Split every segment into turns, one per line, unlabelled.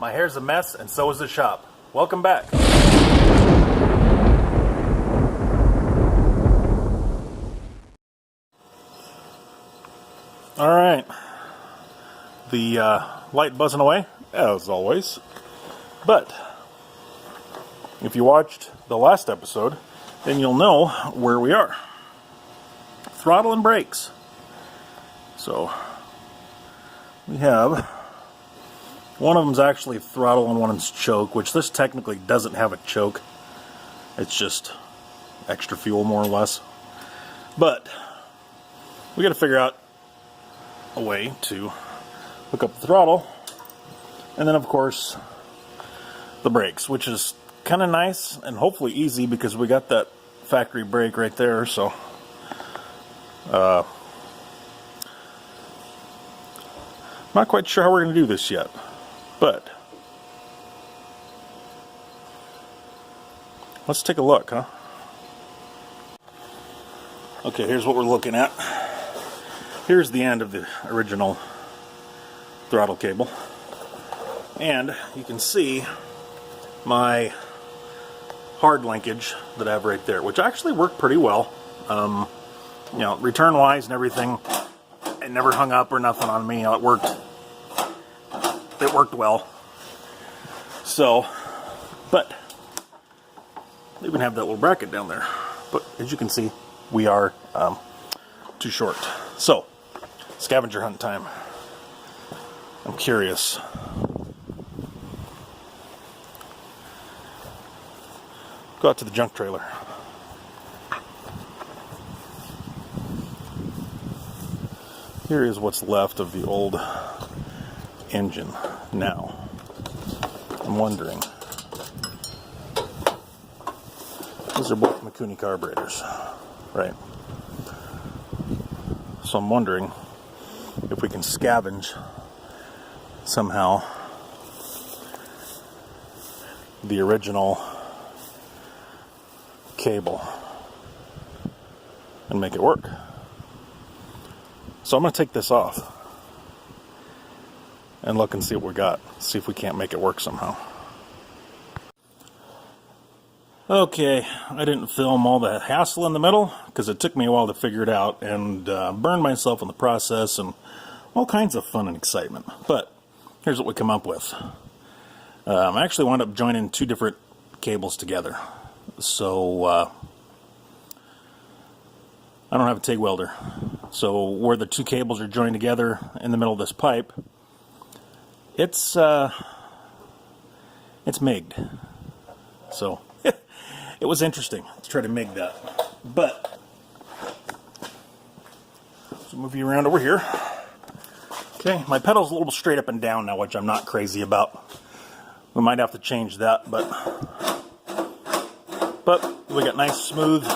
My hair's a mess, and so is the shop. Welcome back. Alright. The light buzzing away, as always. But, if you watched the last episode, then you'll know where we are. Throttle and brakes. So, we have... one of them's actually throttle and one of them's choke, which this technically doesn't have a choke. It's just extra fuel, more or less. But we got to figure out a way to hook up the throttle, and then of course the brakes, which is kind of nice and hopefully easy because we got that factory brake right there. So not quite sure how we're going to do this yet. But let's take a look, huh? Okay, here's what we're looking at. Here's the end of the original throttle cable. And you can see my hard linkage that I have right there, which actually worked pretty well. You know, return-wise and everything, it never hung up or nothing on me. It worked well. So, but they even have that little bracket down there. But as you can see, we are too short. So, scavenger hunt time. I'm curious. Go out to the junk trailer. Here is what's left of the old engine. Now, I'm wondering, these are both Mikuni carburetors, right? So I'm wondering if we can scavenge somehow the original cable and make it work. So I'm going to take this off and look and see what we got. See if we can't make it work somehow. Okay, I didn't film all the hassle in the middle because it took me a while to figure it out and burned myself in the process and all kinds of fun and excitement. But here's what we come up with. I actually wound up joining two different cables together. So I don't have a TIG welder. So where the two cables are joined together in the middle of this pipe, it's MIG'd. So it was interesting to try to MIG that. But let's move you around over here. Okay, my pedal's a little straight up and down now, which I'm not crazy about. We might have to change that, but we got nice smooth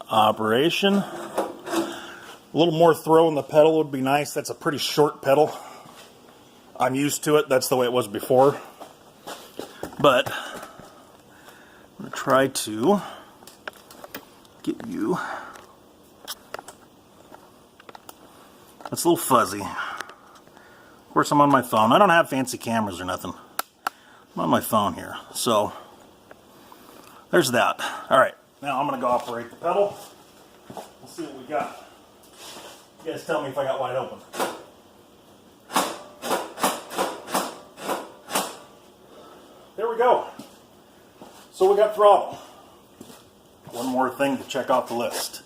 operation. A little more throw in the pedal would be nice. That's a pretty short pedal. I'm used to it. That's the way it was before. But I'm going to try to get you. It's a little fuzzy. Of course, I'm on my phone. I don't have fancy cameras or nothing. I'm on my phone here. So there's that. All right. Now I'm going to go operate the pedal. We'll see what we got. You guys tell me if I got wide open. There we go. So we got throttle. One more thing to check off the list.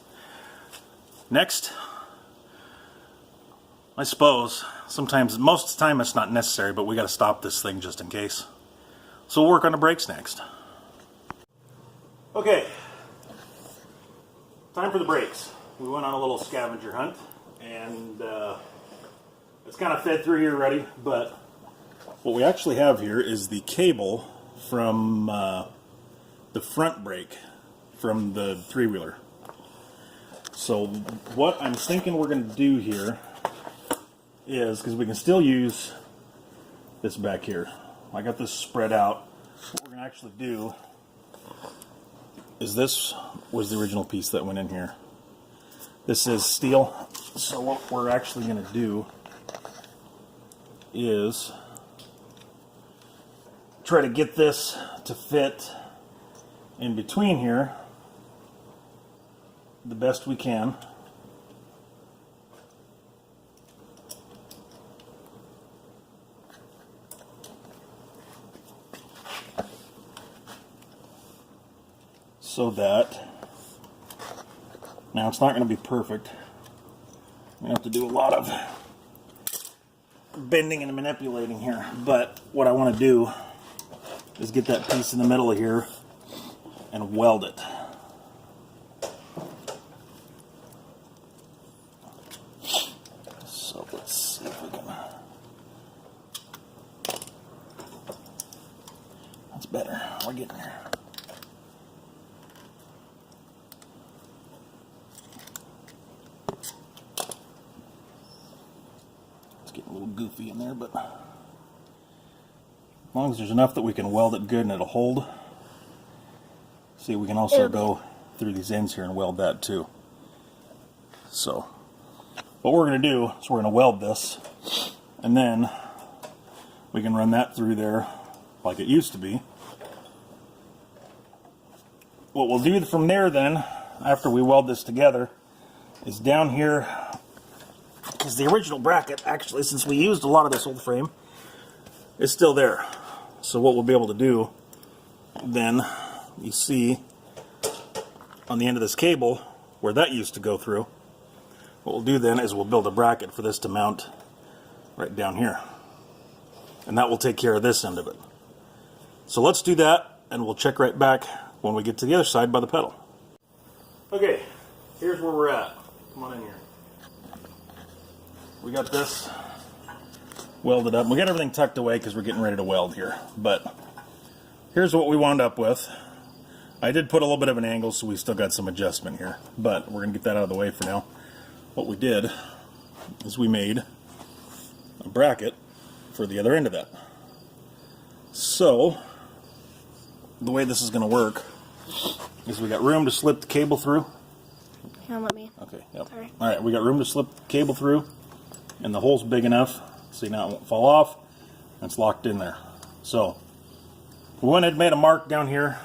Next, I suppose, sometimes, most of the time it's not necessary, but we got to stop this thing just in case. So we'll work on the brakes next. Okay. Time for the brakes. We went on a little scavenger hunt, and it's kind of fed through here already, but what we actually have here is the cable from the front brake from the three-wheeler. So what I'm thinking we're going to do here is, because we can still use this back here. I got this spread out. What we're going to actually do is, this was the original piece that went in here. This is steel. So what we're actually going to do is try to get this to fit in between here the best we can. So that, now it's not going to be perfect. We have to do a lot of bending and manipulating here, but what I want to do is get that piece in the middle of here and weld it. So let's see if we can. That's better. We're getting there. Getting a little goofy in there, but as long as there's enough that we can weld it good and it'll hold. See, we can also go through these ends here and weld that too. So what we're going to do is we're going to weld this, and then we can run that through there like it used to be. What we'll do from there then, after we weld this together, is down here, because the original bracket, actually, since we used a lot of this old frame, is still there. So what we'll be able to do then, you see on the end of this cable where that used to go through, what we'll do then is we'll build a bracket for this to mount right down here, and that will take care of this end of it. So let's do that, and we'll check right back when we get to the other side by the pedal. Okay, here's where we're at. Come on in here. We got this welded up. We got everything tucked away because we're getting ready to weld here. But here's what we wound up with. I did put a little bit of an angle, so we still got some adjustment here. But we're going to get that out of the way for now. What we did is we made a bracket for the other end of that. So the way this is going to work is we got room to slip the cable through.
Yeah, let me.
Okay, yep.
Sorry.
All right, we got room to slip the cable through. And the hole's big enough, see, now it won't fall off, and it's locked in there. So we went ahead and made a mark down here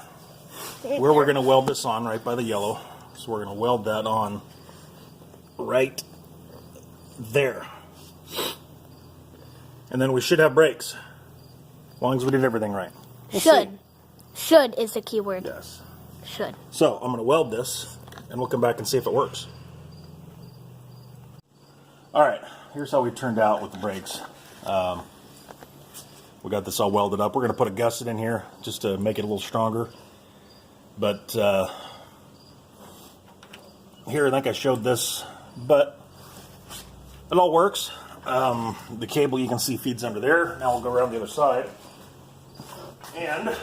where we're going to weld this on, right by the yellow. So we're going to weld that on right there. And then we should have brakes, as long as we did everything right. We'll
should.
see.
Should is the key word.
Yes.
Should.
So I'm going to weld this, and we'll come back and see if it works. All right. Here's how we turned out with the brakes. We got this all welded up. We're going to put a gusset in here just to make it a little stronger. But here, I think I showed this, but it all works. The cable you can see feeds under there. Now we'll go around the other side. And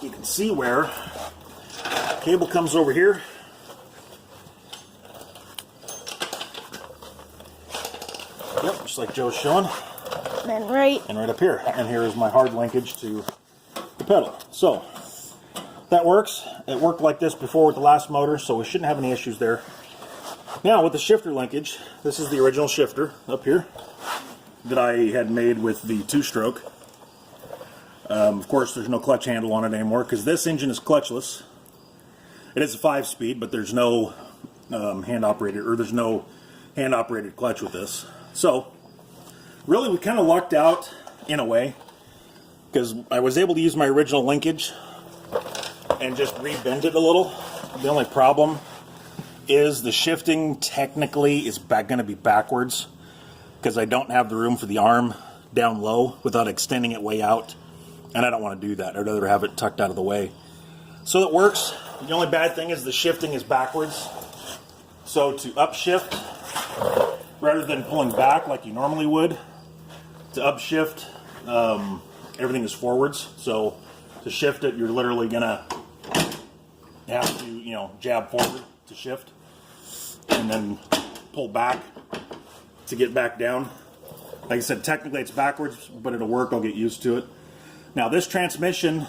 you can see where the cable comes over here. Yep, just like Joe's showing.
And right.
And right up here. And here is my hard linkage to the pedal. So, that works. It worked like this before with the last motor, so we shouldn't have any issues there. Now, with the shifter linkage, this is the original shifter up here that I had made with the two-stroke. Of course, there's no clutch handle on it anymore because this engine is clutchless. It is a 5-speed, but there's no hand-operated clutch with this. So, really, we kind of lucked out in a way because I was able to use my original linkage and just rebend it a little. The only problem is the shifting technically is going to be backwards because I don't have the room for the arm down low without extending it way out, and I don't want to do that. I'd rather have it tucked out of the way. So it works. The only bad thing is the shifting is backwards. So to upshift, rather than pulling back like you normally would, to upshift, everything is forwards. So to shift it, you're literally gonna have to, jab forward to shift, and then pull back to get back down. Like I said, technically it's backwards, but it'll work. I'll get used to it. Now this transmission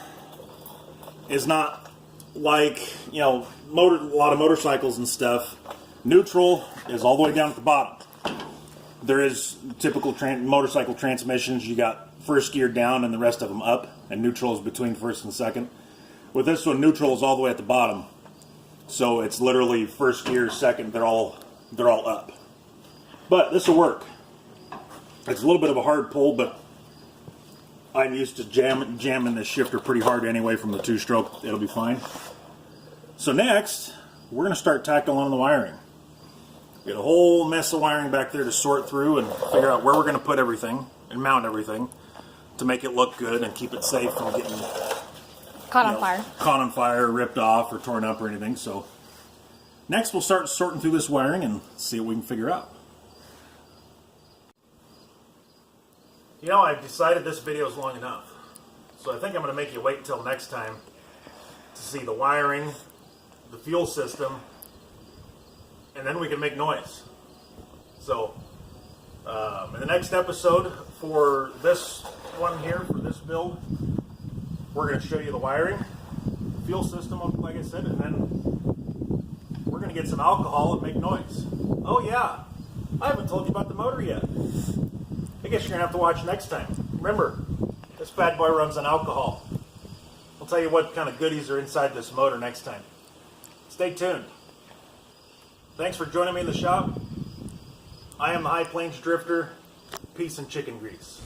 is not like, a lot of motorcycles and stuff. Neutral is all the way down at the bottom. there is typical motorcycle transmissions. You got first gear down and the rest of them up, and neutral is between first and second. With this one, neutral is all the way at the bottom, so it's literally first gear, second. They're all up. But this will work. It's a little bit of a hard pull, but I'm used to jamming this shifter pretty hard anyway from the 2-stroke. It'll be fine. So next, we're going to start tackling on the wiring. Get a whole mess of wiring back there to sort through and figure out where we're going to put everything and mount everything to make it look good and keep it safe from getting
Caught on fire.
Caught on fire, ripped off, or torn up or anything. So next we'll start sorting through this wiring and see what we can figure out. You know, I've decided this video is long enough. So I think I'm going to make you wait until next time to see the wiring, the fuel system, and then we can make noise. So, in the next episode for this one here, for this build, we're going to show you the wiring, fuel system, like I said, and then we're going to get some alcohol and make noise. Oh yeah, I haven't told you about the motor yet. I guess you're going to have to watch next time. Remember, this bad boy runs on alcohol. I'll tell you what kind of goodies are inside this motor next time. Stay tuned. Thanks for joining me in the shop. I am the High Plains Drifter. Peace and chicken grease.